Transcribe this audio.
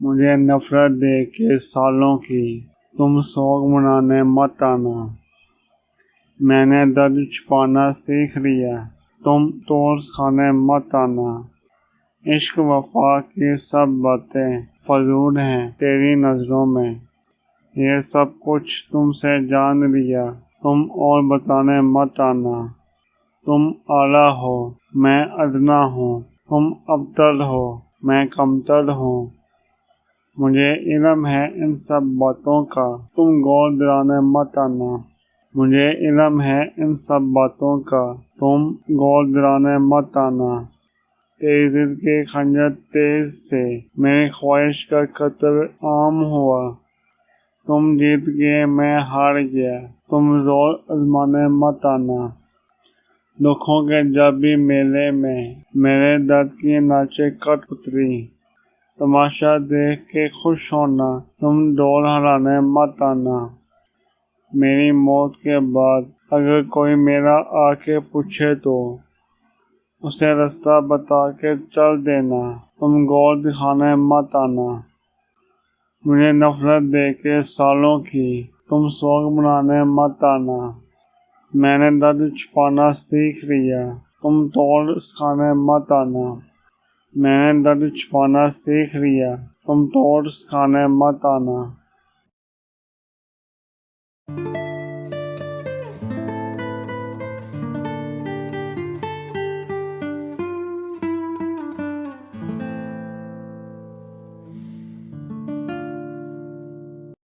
مجھے نفرت دیکھ کے سالوں کی تم سوگ منانے مت آنا۔ میں نے درد چھپانا سیکھ لیا، تم طورس کھانے مت آنا۔ عشق وفا کی سب باتیں فضول ہیں تیری نظروں میں، یہ سب کچھ تم سے جان لیا، تم اور بتانے مت آنا۔ تم اعلیٰ ہو میں ادنا ہوں، تم ابتر ہو میں کمتر ہوں۔ مجھے علم ہے ان سب باتوں کا، تم گول دلانے مت آنا۔ مجھے علم ہے ان سب باتوں کا، تم گول دلانے مت آنا۔ تیری دل کے خنجر تیز سے میری خواہش کا قتل عام ہوا، تم جیت گئے میں ہار گیا، تم زور آزمانے مت آنا۔ دکھوں کے جب بھی میلے میں میرے درد کی ناچے کٹ اتری، تماشا دیکھ کے خوش ہونا، تم ڈول ہلانے مت آنا۔ میری موت کے بعد اگر کوئی میرا آ کے پوچھے تو اسے راستہ بتا کے چل دینا، تم گول دکھانے مت آنا۔ مجھے نفرت دے کے سالوں کی تم سوگ منانے مت آنا۔ میں نے درد چھپانا سیکھ لیا، تم توڑ سکھانے مت آنا۔ میں نے درد چھپانا سیکھ لیا، تم توڑ سکھانے مت آنا۔